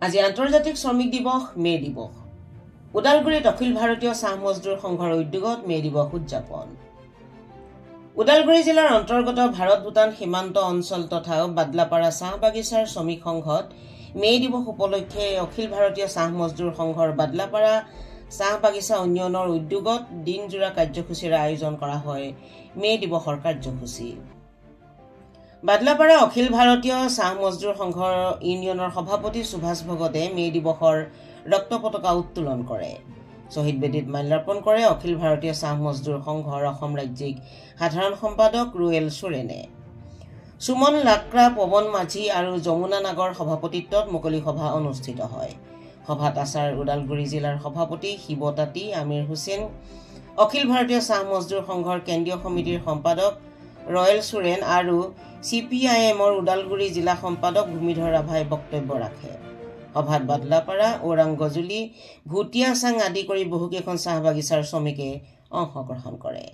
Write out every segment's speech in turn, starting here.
আজি আন্তৰ্জাতিক শ্ৰমিক দিৱস মে দিৱস। ওদালগুৰিত অখিল ভাৰতীয় চাহ মজদুৰ সংঘৰ উদ্যোগত মে দিৱস উদযাপন। ওদালগুৰি জিলাৰ অন্তৰ্গত ভাৰত ভূটান সীমান্ত অঞ্চল তথা বাদলাপাৰা চাহ বাগিচাৰ শ্ৰমিক সংঘত মে দিৱস উপলক্ষে অখিল ভাৰতীয় চাহ মজদুৰ সংঘৰ বাদলাপাৰা চাহ বাগিচা উন্নয়নৰ উদ্যোগত দিনজোৰা কাৰ্যসূচীৰ আয়োজন কৰা হয় মে দিৱসৰ কাৰ্যসূচী। বাদলাপাৰা অখিল ভাৰতীয় চাহ মজদুৰ সংঘৰ ইউনিয়নৰ সভাপতি সুভাষ ভগতে মে দিৱসৰ ৰক্ত পতাকা উত্তোলন কৰে। শ্বহীদ বেদীত মাল্যাৰ্পণ কৰে অখিল ভাৰতীয় চাহ মজদুৰ সংঘৰ অসম ৰাজ্যিক সাধাৰণ সম্পাদক ৰুৱেল সোৰেনে। সুমন লাকৰা, পৱন মাঝি আৰু যমুনা নাগৰ সভাপতিত্বত মুকলি সভা অনুষ্ঠিত হয়। সভাত আচাৰ ওদালগুৰি জিলাৰ সভাপতি শিৱ তাঁতী, আমিৰ হুছেইন, অখিল ভাৰতীয় চাহ মজদুৰ সংঘৰ কেন্দ্ৰীয় সমিতিৰ সম্পাদক ৰয়েল সোৰেন আৰু CPIMৰ ওদালগুৰি জিলা সম্পাদক ভূমিধৰ ৰাভাই বক্তব্য ৰাখে। সভাত বাদলাপাৰা, ওৰাং গজুলি, ভুটীয়া চাং আদি কৰি বহুকেইখন চাহ বাগিচাৰ শ্ৰমিকে অংশগ্ৰহণ কৰে।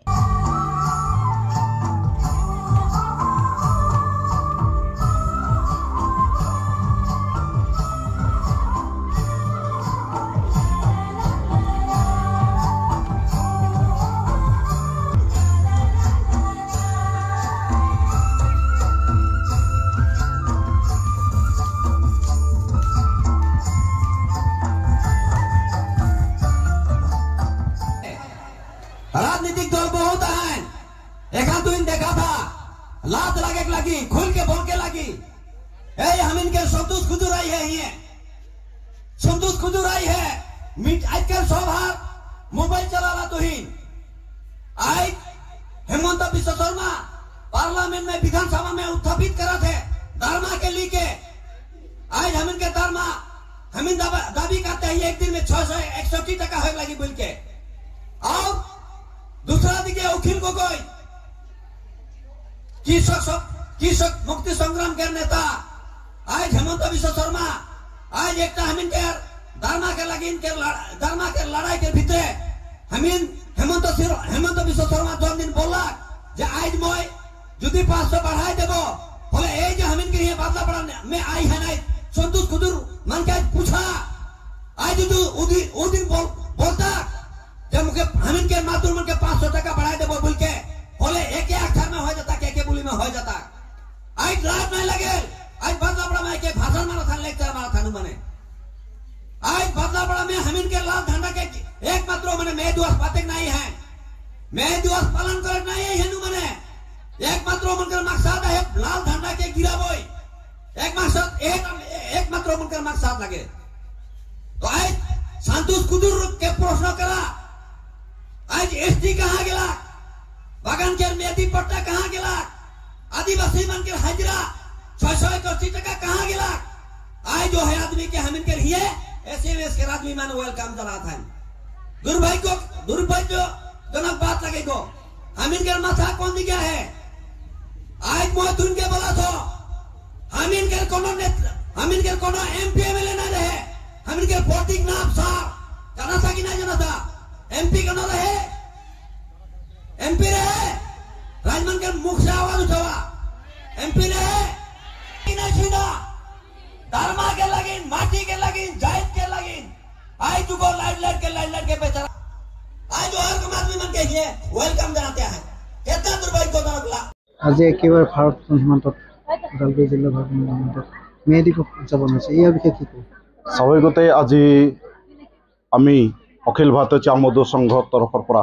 राजनीतिक दल बहुत हैं, एक तो इन देखा था लात लगे लगी खुल के बोल के लगी हम इनके संतोष खुदुराई है ये संतोष खुदुराई है आजकल सब मोबाइल चला रहा तो ही आज हेमंत विश्व शर्मा पार्लियामेंट में विधानसभा में उत्थापित करा थे धर्मा के लिए आज हम इनके धर्मा हम इन दावी करते हैं एक दिन में 661 टका हो लगी बोल के। और दूसरा दिखे अखिल गोगोई कृषक मुक्ति संग्राम के नेता आज हेमंत विश्व शर्मा आज एक धर्मा के लगी धर्मा के लड़ाई के भीतर हेमंत विश्व शर्मा 2 दिन बोला आज मैं जुदी 500 बढ़ाई देव बोले हम इनके बादलापाड़ा में आई है ना संतोष खुदुर मन के पूछा आज दिन बोलता जब हम इनके मातुर मन के 500 टका बढ़ाई देव बोल के बोले एक अक्षर में हो जाता के बोली में हो जाता आज रात नहीं लगे आज बादलापाड़ा में के भाषण मारा था लेक्चर मारा था मने आज बादलापाड़ा में हम इनके लाल झंडा के एकमात्र मने मे दिवस बातें नहीं है मे दिवस पालन कर नहीं है हेनु मने एकमात्र मनकर मकसद है लाल झंडा के गिरा बोई एकमात्र मनकर मकसद लगे तो आज संतोष खुदुर के प्रश्न करा आज SD कहाँ गेला बागान के मेदी पट्टा कहाँ गेला आदिवासी मन के हाजिरा 661 टका कहाँ गेला आज जो है आदमी के हम इनके लिए SMS के आदमी मान वेलकम करा था दुर्भाग्यजनक बात लगेगो हम इनके माथा कौन दिया है आज मैं तुम के बोला तो हम इनके कोनो MP MLA ना रहे हम इनके वोटिंग नाम साहब जाना था कि नहीं जाना था MP का ना रहे MP रहे राजमन के मुख से आवाज उठावा MP रहे छीना धर्मा के लगिन माटी के लगिन जायद के लगिन आज तुको लाइट के बेचारा आज जो हर आदमी मन के लिए वेलकम जनाते हैं कितना दुर्भाग्यजनक आज एकेबारे भारत সীমান্তত ওদালগুৰি জিলাৰ সীমান্তত মে দিৱস উদযাপন হৈছে ইয়াৰ বিষয়ে কি কব? স্বাভাৱিকতে আজি আমি অখিল ভাৰতীয় চাহ মজদুৰ সংঘৰ তৰফৰ পৰা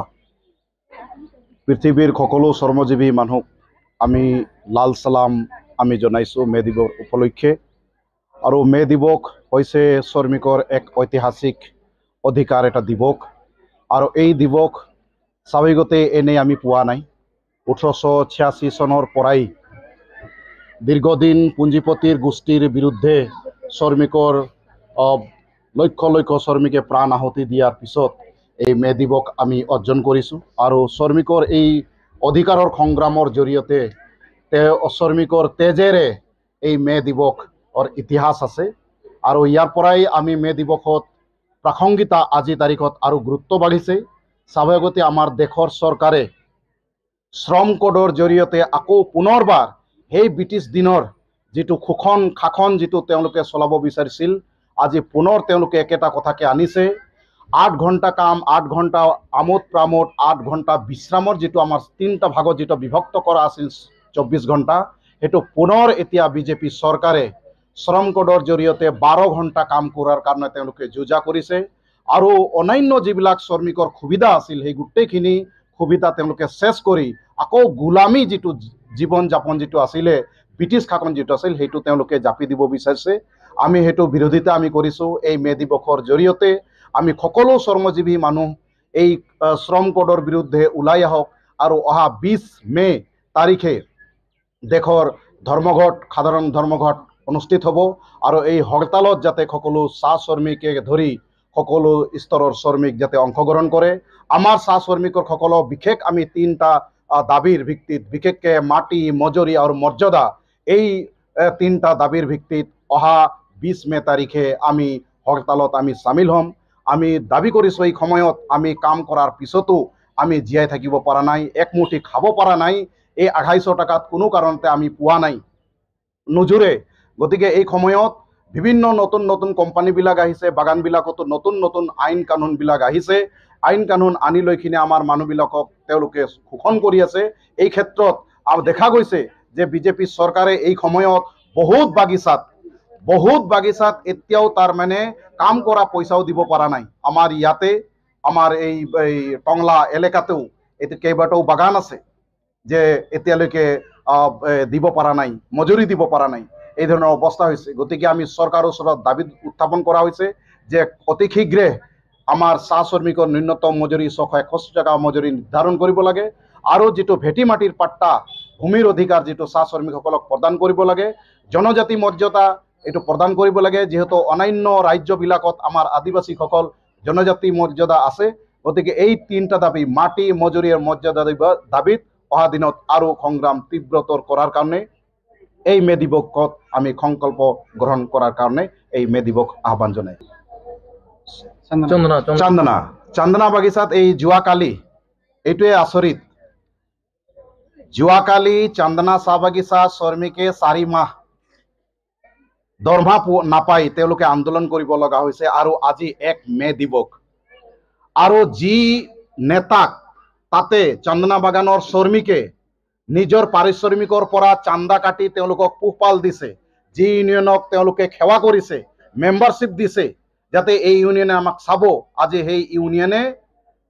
পৃথিৱীৰ সকলো শ্ৰমজীৱী মানুহক আমি লাল সালাম আমি জনাইছোঁ মে দিৱস উপলক্ষে। আৰু মে দিৱস হৈছে শ্ৰমিকৰ এক ঐতিহাসিক অধিকাৰ এটা দিৱস আৰু এই দিৱস স্বাভাৱিকতে এনেই আমি পোৱা নাই। 1886 চনৰ পৰাই দীৰ্ঘদিন পুঞ্জিপতিৰ গোষ্ঠীৰ বিৰুদ্ধে শ্ৰমিকৰ লক্ষ লক্ষ শ্ৰমিকে প্ৰাণ আহুতি দিয়াৰ পিছত এই মে দিৱস আমি অৰ্জন কৰিছোঁ। আৰু শ্ৰমিকৰ এই অধিকাৰৰ সংগ্ৰামৰ জৰিয়তে শ্ৰমিকৰ তেজেৰে এই মে দিৱসৰ ইতিহাস আছে। আৰু ইয়াৰ পৰাই আমি মে দিৱসত প্ৰাসংগিকতা আজি তাৰিখত আৰু গুৰুত্ব বাঢ়িছে। স্বাভাৱিকতে আমাৰ দেশৰ চৰকাৰে শ্ৰম কোডৰ জৰিয়তে আকৌ পুনৰবাৰ সেই ব্ৰিটিছ দিনৰ যেটো খোখন খাখন যেটো তেওঁলোকে চলাব বিচাৰিছিল আজি পুনৰ তেওঁলোকে একেটা কথাকে আনিছে। 8 ঘণ্টা কাম, 8 ঘণ্টা আমোদ প্ৰামোদ, 8 ঘণ্টা বিশ্ৰামৰ যিটো আমাৰ 3টা ভাগত যিটো বিভক্ত কৰা আছিল 24 ঘণ্টা, সেইটো পুনৰ এতিয়া বিজেপি চৰকাৰে শ্ৰম কোডৰ জৰিয়তে 12 ঘণ্টা কাম কৰাৰ কাৰণে তেওঁলোকে যোজা কৰিছে। আৰু অন্যান্য যিবিলাক শ্ৰমিকৰ সুবিধা আছিল সেই গোটেইখিনি সুবিধা তেওঁলোকে চেছ কৰি আকৌ গোলামী যিটো জীৱন যাপন যিটো আছিলে, ব্ৰিটিছ শাসন যিটো আছিল, সেইটো তেওঁলোকে জাপি দিব বিচাৰিছে। আমি সেইটো বিৰোধিতা আমি কৰিছোঁ। এই মে দিৱসৰ জৰিয়তে আমি সকলো শ্ৰমজীৱী মানুহ এই শ্ৰম কোডৰ বিৰুদ্ধে ওলাই আহক আৰু অহা 20 মে তাৰিখে দেশৰ ধৰ্মঘট, সাধাৰণ ধৰ্মঘট অনুষ্ঠিত হ'ব আৰু এই হৰতালত যাতে সকলো চাহ শ্ৰমিকে ধৰি সকলো স্তৰৰ শ্ৰমিক যাতে অংশগ্ৰহণ কৰে। আমাৰ চাহ শ্ৰমিকসকলক বিশেষ আমি 3টা দাবীৰ ভিত্তিত, বিশেষকৈ মাটি, মজুৰি আৰু মৰ্যাদা, এই 3টা দাবীৰ ভিত্তিত অহা 20 মে তাৰিখে আমি হৰতালত আমি চামিল হ'ম। আমি দাবী কৰিছোঁ এই সময়ত আমি কাম কৰাৰ পিছতো আমি জীয়াই থাকিব পৰা নাই, একমুঠি খাব পৰা নাই। এই 250 টকাত কোনো কাৰণতে আমি পোৱা নাই, নোজোৰে। গতিকে এই সময়ত বিভিন্ন নতুন নতুন কোম্পানীবিলাক আহিছে, বাগানবিলাকতো নতুন নতুন আইন কানুনবিলাক আহিছে। আইন কানুন আনি লৈ কিনে আমাৰ মানুহবিলাকক তেওঁলোকে শোষণ কৰি আছে। এই ক্ষেত্ৰত দেখা গৈছে যে বিজেপি চৰকাৰে এই সময়ত বহুত বাগিচাত এতিয়াও তাৰমানে কাম কৰা পইচাও দিব পৰা নাই। আমাৰ ইয়াতে আমাৰ এই টংলা এলেকাতেও এইটো কেইবাটাও বাগান আছে যে এতিয়ালৈকে দিব পৰা নাই, মজুৰি দিব পৰা নাই, এই ধৰণৰ অৱস্থা হৈছে। গতিকে আমি চৰকাৰৰ ওচৰত দাবী উত্থাপন কৰা হৈছে যে অতি শীঘ্ৰে আমাৰ চাহ শ্ৰমিকৰ ন্যূনতম মজুৰি 661 টকা মজুৰি নিৰ্ধাৰণ কৰিব লাগে আৰু যিটো ভেটি মাটিৰ পাট্টা, ভূমিৰ অধিকাৰ যিটো চাহ শ্ৰমিকসকলক প্ৰদান কৰিব লাগে, জনজাতি মৰ্যাদা এইটো প্ৰদান কৰিব লাগে। যিহেতু অন্যান্য ৰাজ্যবিলাকত আমাৰ আদিবাসীসকল জনজাতি মৰ্যাদা আছে। গতিকে এই 3টা দাবী, মাটি, মজুৰি আৰু মৰ্যাদা দাবীত অহা দিনত আৰু সংগ্ৰাম তীব্ৰতৰ কৰাৰ কাৰণে এই মে দিৱসত আমি সংকল্প গ্ৰহণ কৰাৰ কাৰণে এই মে দিৱস আহ্বান জনাই। চান্দনা বাগিচাত এই যোৱাকালি, এইটোৱে আচৰিত, যোৱাকালি চান্দনা চাহ বাগিচা শ্ৰমিকে 4 মাহ দৰমহা নাপাই তেওঁলোকে আন্দোলন কৰিব লগা হৈছে। আৰু আজি 1 মে দিৱস আৰু যি নেতাক তাতে চান্দনা বাগানৰ শ্ৰমিকে নিজৰ পাৰিশ্ৰমিকৰ পৰা চান্দা কাটি তেওঁলোকক পোহপাল দিছে, যি ইউনিয়নক তেওঁলোকে সেৱা কৰিছে, মেম্বাৰশ্বিপ দিছে যাতে এই ইউনিয়নে আমাক চাব, আজি সেই ইউনিয়নে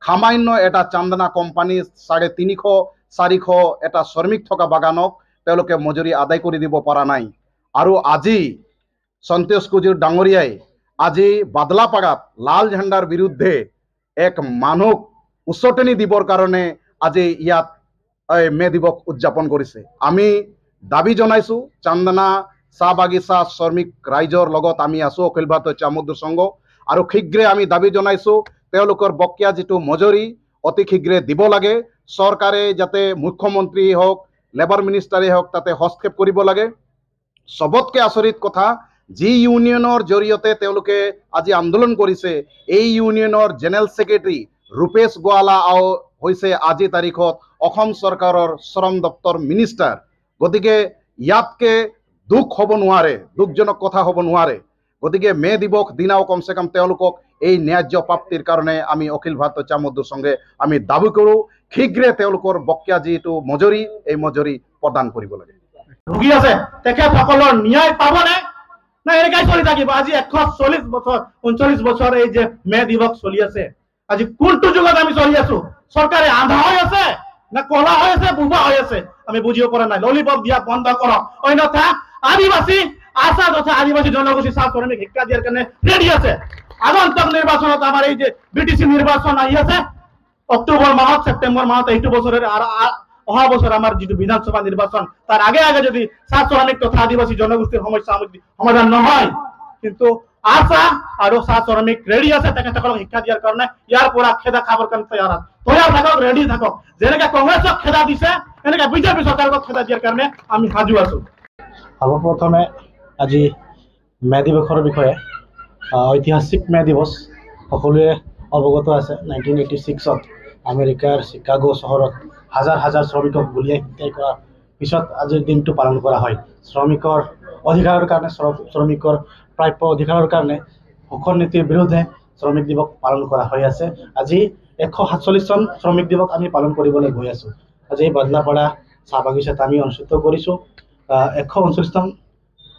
সামান্য এটা চান্দনা কোম্পানী 350-400 এটা শ্ৰমিক থকা বাগানক তেওঁলোকে মজুৰি আদায় কৰি দিব পৰা নাই। আৰু আজি সন্তোষ কুজুৰ ডাঙৰীয়াই আজি বাদলাপাৰাত লাল ঝাণ্ডাৰ বিৰুদ্ধে এক মানুহক উচতনি দিবৰ কাৰণে আজি ইয়াত মে দিৱস উদযাপন কৰিছে। আমি দাবী জনাইছোঁ, চান্দনা চাহ বাগিচা শ্ৰমিক ৰাইজৰ লগত আমি আছোঁ, অখিল ভাৰতীয় চাহ মজদুৰ সংঘ, আৰু শীঘ্ৰে আমি দাবী জনাইছোঁ তেওঁলোকৰ বকেয়া যিটো মজুৰি অতি শীঘ্ৰে দিব লাগে। চৰকাৰে যাতে মুখ্যমন্ত্ৰী হওক, লেবাৰ মিনিষ্টাৰে হওক তাতে হস্তক্ষেপ কৰিব লাগে। সবতকৈ আচৰিত কথা, যি ইউনিয়নৰ জৰিয়তে তেওঁলোকে আজি আন্দোলন কৰিছে, এই ইউনিয়নৰ জেনেৰেল ছেক্ৰেটাৰী ৰূপেশ গোৱালা হৈছে আজি তাৰিখত অসম চৰকাৰৰ শ্ৰম দপ্তৰ মিনিষ্টাৰ। গতিকে ইয়াতকে দুখ হ'ব নোৱাৰে, দুখজনক কথা হ'ব নোৱাৰে। গতিকে মে দিৱস দিনাও কমচে কম তেওঁলোকক এই ন্যায্য প্ৰাপ্তিৰ কাৰণে আমি অখিল ভাৰতীয় চাহ মজদুৰ সংঘে আমি দাবী কৰোঁ শীঘ্ৰে তেওঁলোকৰ বকেয়া যিটো মজুৰি, এই মজুৰি প্ৰদান কৰিব লাগে। ভুগি আছে তেখেতসকলৰ ন্যায় পাবনে না এনেকাই চলি থাকিব? আজি 140 বছৰ 39 বছৰ এই যে মে দিৱস চলি আছে, আজি কোনটো যুগত আমি চলি আছো? চৰকাৰে আন্ধা হৈ আছে না কলা হৈ আছে, বুবা হৈ আছে? আমি বুজিব পৰা নাই। ললিপপ দিয়া বন্ধ কৰক, অন্যথা আদিবাসী আশা তথা আদিবাসী জনগোষ্ঠী চাহ শ্ৰমিক শিক্ষা দিয়াৰ কাৰণে ৰেডি আছে। আগন্তুক নিৰ্বাচনত আমাৰ এই যে বিটিসি নিৰ্বাচন আহি আছে অক্টোবৰ মাহত, সেপ্টেম্বৰ মাহত, এইটো বছরের অহা বছর আমার যেটো বিধানসভা নির্বাচন, তার আগে আগে যদি চাহ শ্রমিক তথা আদিবাসী জনগোষ্ঠীর সমস্যা সমাধান নহয়, কিন্তু আশা আৰু চাহ শ্ৰমিক ৰেডি আছে তেখেতসকলক শিক্ষা দিয়াৰ কাৰণে। ইয়াৰ পৰা খেদা খাবৰ কাৰণে তৈয়াৰ থাকক, ৰেডি থাকক। যেনেকে কংগ্ৰেছক খেদা দিছে এনেকে বিজেপি চৰকাৰক খেদা দিয়াৰ কাৰণে আমি সাজু আছো। সৰ্বপ্ৰথমে আজি মে দিৱসৰ বিষয়ে, ঐতিহাসিক মে দিৱস সকলোৱে অৱগত আছে। 1986ত আমেৰিকাৰ চিকাগো চহৰত হাজাৰ হাজাৰ শ্ৰমিকক গুলীয়াই হত্যা কৰা পিছত আজিৰ দিনটো পালন কৰা হয় শ্ৰমিকৰ অধিকাৰৰ কাৰণে শ্ৰমিকৰ প্ৰাপ্য অধিকাৰৰ কাৰণে শোষণ নীতিৰ বিৰুদ্ধে শ্ৰমিক দিৱস পালন কৰা হৈ আছে আজি 147 শ্ৰমিক দিৱস আমি পালন কৰিবলৈ গৈ আছো আজি বাদলাপাৰা চাহ বাগিচাত আমি অনুষ্ঠিত কৰিছোঁ 139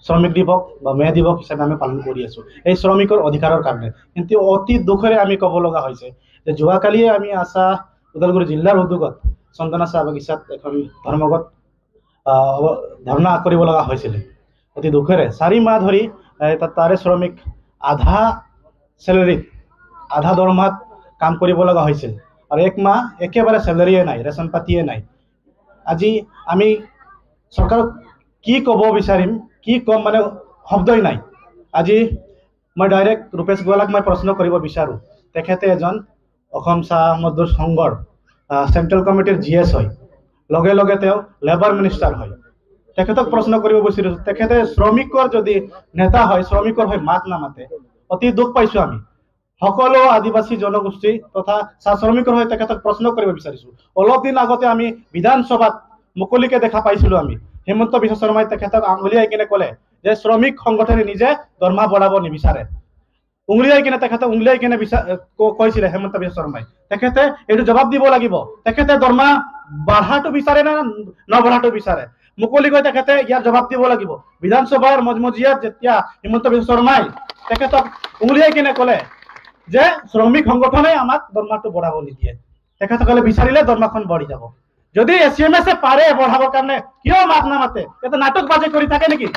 শ্ৰমিক দিৱস বা মে দিৱস হিচাপে আমি পালন কৰি আছো এই শ্ৰমিকৰ অধিকাৰৰ কাৰণে কিন্তু অতি দুখেৰে আমি ক'ব লগা হৈছে যে যোৱাকালিয়ে আমি আশা ওদালগুৰি জিলাৰ উদ্যোগত চন্দনা চাহ বাগিচাত এখন ধৰ্মঘট ধৰ্ণা কৰিব লগা হৈছিল অতি দুখেৰে 4 মাহ ধৰি তাৰে শ্ৰমিক আধা স্যালাৰি আধা দৰমহাত কাম কৰিব লগা হৈছিল আৰু 1 মাহ একেবাৰে স্যালাৰিয়ে নাই ৰেচন পাতিয়ে নাই আজি আমি চৰকাৰক কি ক'ব বিচাৰিম কি কম মানে শব্দই নাই আজি মই ডাইৰেক্ট ৰূপেশ গোৱালাক মই প্ৰশ্ন কৰিব বিচাৰো তেখেতে এজন অসম চাহ মজদুৰ সংঘৰ চেন্ট্ৰেল কমিটিৰ জিএছ হয় লগে লগে তেওঁ লেবাৰ মিনিষ্টাৰ হয় তেখেতক প্ৰশ্ন কৰিব বিচাৰিছো তেখেতে শ্ৰমিকৰ যদি নেতা হয় শ্ৰমিকৰ হৈ মাত নামাতে অতি দুখ পাইছো আমি সকলো আদিবাসী জনগোষ্ঠী তথা চাহ শ্ৰমিকৰ হৈ তেখেতক প্ৰশ্ন কৰিব বিচাৰিছো অলপ দিন আগতে আমি বিধানসভাত মুকলিকে দেখা পাইছিলো আমি হেমন্ত বিশ্ব শৰ্মাই তেখেতক আঙুলিয়াই কিনে ক'লে যে শ্ৰমিক সংগঠনে নিজে দৰমহা বঢ়াব নিবিচাৰে উংলিয়াই কিনে তেখেতে উংলিয়াই কিনে কৈছিলে হেমন্ত বিশ্ব শৰ্মাই তেখেতে এইটো জবাব দিব লাগিব তেখেতে দৰমহা বঢ়াটো বিচাৰে না নবঢ়াটো বিচাৰে মুকলিকৈ তেখেতে ইয়াৰ জবাব দিব লাগিব বিধানসভাৰ মজমজিয়াত যেতিয়া হেমন্ত বিশ্ব শৰ্মাই তেখেতক উংলিয়াই কিনে ক'লে যে শ্ৰমিক সংগঠনে আমাক দৰমহাটো বঢ়াব নিদিয়ে তেখেতসকলে বিচাৰিলে দৰমহাখন বঢ়ি যাব যদি এছএমএছ পাৰে বঢ়াবৰ কাৰণে কিয় মাত নামাতে এটা নাটকবাজি কৰি থাকে নেকি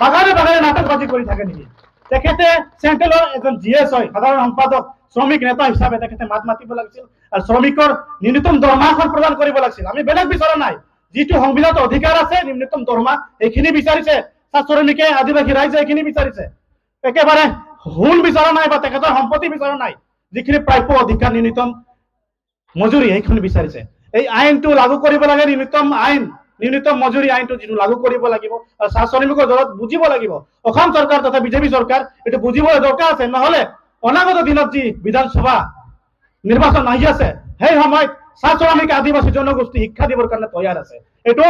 বাগানে বাগানে নাটকবাজি কৰি থাকে নেকি তেখেতে চেন্ট্ৰেলৰ এজন জিএছ হয় সাধাৰণ সম্পাদক শ্ৰমিক নেতা হিচাপে তেখেতে মাত মাতিব লাগিছিল আৰু শ্ৰমিকৰ ন্যূনতম দৰমহাখন প্ৰদান কৰিব লাগিছিল আমি বেলেগ বিচৰা নাই যিটো সংবিধানত অধিকাৰ আছে ন্যূনতম দৰমহা এইখিনি বিচাৰিছে শ্ৰমিকে আদিবাসী ৰাইজে এইখিনি বিচাৰিছে একেবাৰে হুল বিচৰা নাই বা তেখেতৰ সম্পত্তি বিচৰা নাই যিখিনি প্ৰাপ্য অধিকাৰ ন্যূনতম মজুৰি এইখন বিচাৰিছে এই আইনটো লাগু কৰিব লাগে ন্যূনতম মজুৰি আইনটো যিটো লাগু কৰিব লাগিব আৰু চাহ শ্ৰমিকৰ দলত বুজিব লাগিব অসম চৰকাৰ তথা বিজেপি চৰকাৰ এইটো বুজিবলৈ দৰকাৰ আছে নহলে অনাগত দিনত যি বিধানসভা নিৰ্বাচন আহি আছে সেই সময়ত চাহ শ্ৰমিক আদিবাসী জনগোষ্ঠী শিক্ষা দিবৰ কাৰণে তৈয়াৰ আছে এইটো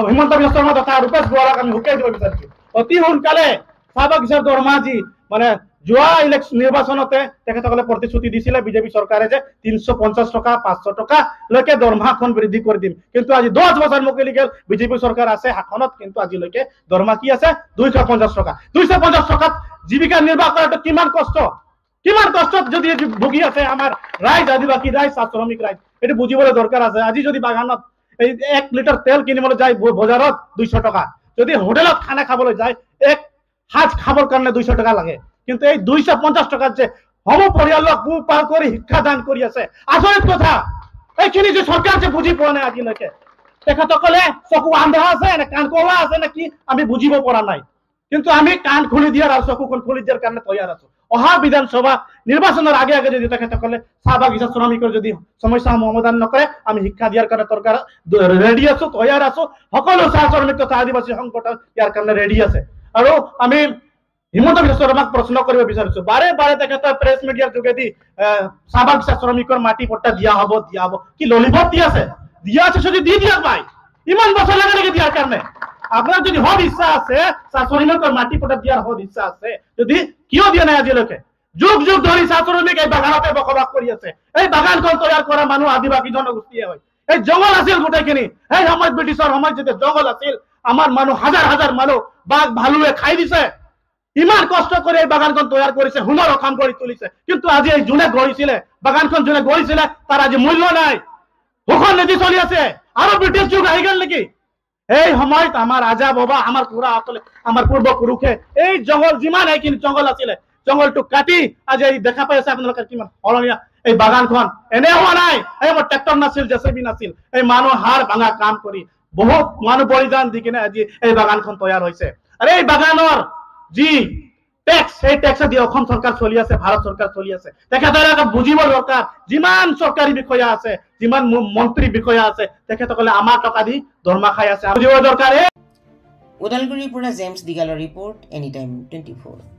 হিমন্ত বিশ্ব শৰ্মা তথা ৰূপেশ গোৱালাক আমি হুকিয়াই দিব বিচাৰিছো অতি সোনকালে চাহ বাগিচাৰ দৰমহা যি মানে যোৱা ইলেকশ্যন নিৰ্বাচনতে তেখেতসকলে প্ৰতিশ্ৰুতি দিছিলে বিজেপি চৰকাৰে যে 350 টকা 500 টকা লৈকে দৰমহাখন বৃদ্ধি কৰি দিম কিন্তু আজি 10 বছৰ মুকলি গেল বিজেপি চৰকাৰ আছে শাসনত কিন্তু আজিলৈকে দৰমহা কি আছে 250 টকা 250 টকাত জীৱিকা নিৰ্বাহ কৰাটো কিমান কষ্টত যদি ভুগি আছে আমাৰ ৰাইজ আদিবাসী ৰাইজ চাহ শ্ৰমিক ৰাইজ এইটো বুজিবলৈ দৰকাৰ আছে আজি যদি বাগানত এই 1 লিটাৰ তেল কিনিবলৈ যায় বজাৰত 200 টকা যদি হোটেলত খানা খাবলৈ যায় এক সাজ খাবৰ কাৰণে 200 টকা লাগে কিন্তু এই 250 টকাত যে সম পৰিয়ালক পোহপাল কৰি শিক্ষা দান কৰি আছে আচৰিত কথা এইখিনি যে চৰকাৰ যে বুজি পোৱা নাই আজিলৈকে তেখেতসকলে চকু আন্ধা আছে নে কাণ কলা আছে নে কি আমি বুজিব পৰা নাই কিন্তু আমি কাণ খুলি দিয়াৰ আৰু চকুখন খুলি দিয়াৰ কাৰণে তৈয়াৰ আছো অহা বিধানসভা নিৰ্বাচনৰ আগে আগে যদি তেখেতসকলে চাহ বাগিচা শ্ৰমিকৰ যদি সমস্যাসমূহ সমাধান নকৰে আমি শিক্ষা দিয়াৰ কাৰণে চৰকাৰ ৰেডি আছো তৈয়াৰ আছো সকলো চাহ শ্ৰমিক তথা আদিবাসী সংগঠন ইয়াৰ কাৰণে ৰেডি আছে আৰু আমি হিমন্ত বিশ্ব শৰ্মাক প্ৰশ্ন কৰিব বিচাৰিছো বাৰে বাৰে তেখেতৰ প্ৰেছ মিডিয়াৰ যোগেদি চাহ বাগিচা শ্ৰমিকৰ মাটি পট্টা দিয়া হব কি ললিপপ দিয়া আছে যদি দি দিয়ক ভাই ইমান বছৰ লাগে নেকি দিয়াৰ কাৰণে আপনাৰ যদি হদ ইচ্ছা আছে চাহ শ্ৰমিকৰ মাটি পট্টা দিয়াৰ হদ ইচ্ছা আছে যদি কিয় দিয়া নাই আজিলৈকে যুগ যুগ ধৰি চাহ শ্ৰমিক এই বাগানতে বসবাস কৰি আছে এই বাগানখন তৈয়াৰ কৰা মানুহ আদিবাসী জনগোষ্ঠীয়ে হয় এই জংগল আছিল গোটেইখিনি এই সময়ত ব্ৰিটিছৰ সময়ত যেতিয়া জংগল আছিল আমাৰ মানুহ হাজাৰ হাজাৰ মানুহ বাঘ ভালুৱে খাই দিছে ইমান কষ্ট কৰি এই বাগানখন তৈয়াৰ কৰিছে হুনৰ কাম কৰি তুলিছে কিন্তু আজি এই যোনে গঢ়িছিলে বাগানখন যোনে গঢ়িছিলে তাৰ আজি মূল্য নাই শোষণ নীতি চলি আছে আৰু ব্ৰিটিছ যুগ আহি গ'ল নেকি এই সময়ত আমাৰ আজা বাবা আমাৰ খুৰাসকলে আমাৰ পূৰ্বপুৰুষে এই জংগল যিমান এইখিনি জংগল আছিলে জংগলটো কাটি আজি দেখা পাই আছে আপোনালোকে কিমান সলনীয়া এই বাগানখন এনে হোৱা নাই এই মোৰ ট্ৰেক্টৰ নাছিল জেচিবি নাছিল এই মানুহ হাড় ভাঙা কাম কৰি বহুত মানুহ বলিদান দি কিনে আজি এই বাগানখন তৈয়াৰ হৈছে আৰু এই বাগানৰ যি ট্যাক্স এই ট্যাক্স দি অসম চৰকাৰ চলি আছে ভাৰত চৰকাৰ চলি আছে তেখেতসকলে বুজিব দৰকাৰ যিমান চৰকাৰী বিষয়া আছে যিমান মন্ত্ৰী বিষয়া আছে তেখেতসকলে আমাৰ টকা দি দৰমহা খাই আছে বুজিব দৰকাৰ ওদালগুৰিৰ পৰা জেমছ দিগালৰ ৰিপৰ্ট এনি টাইম 24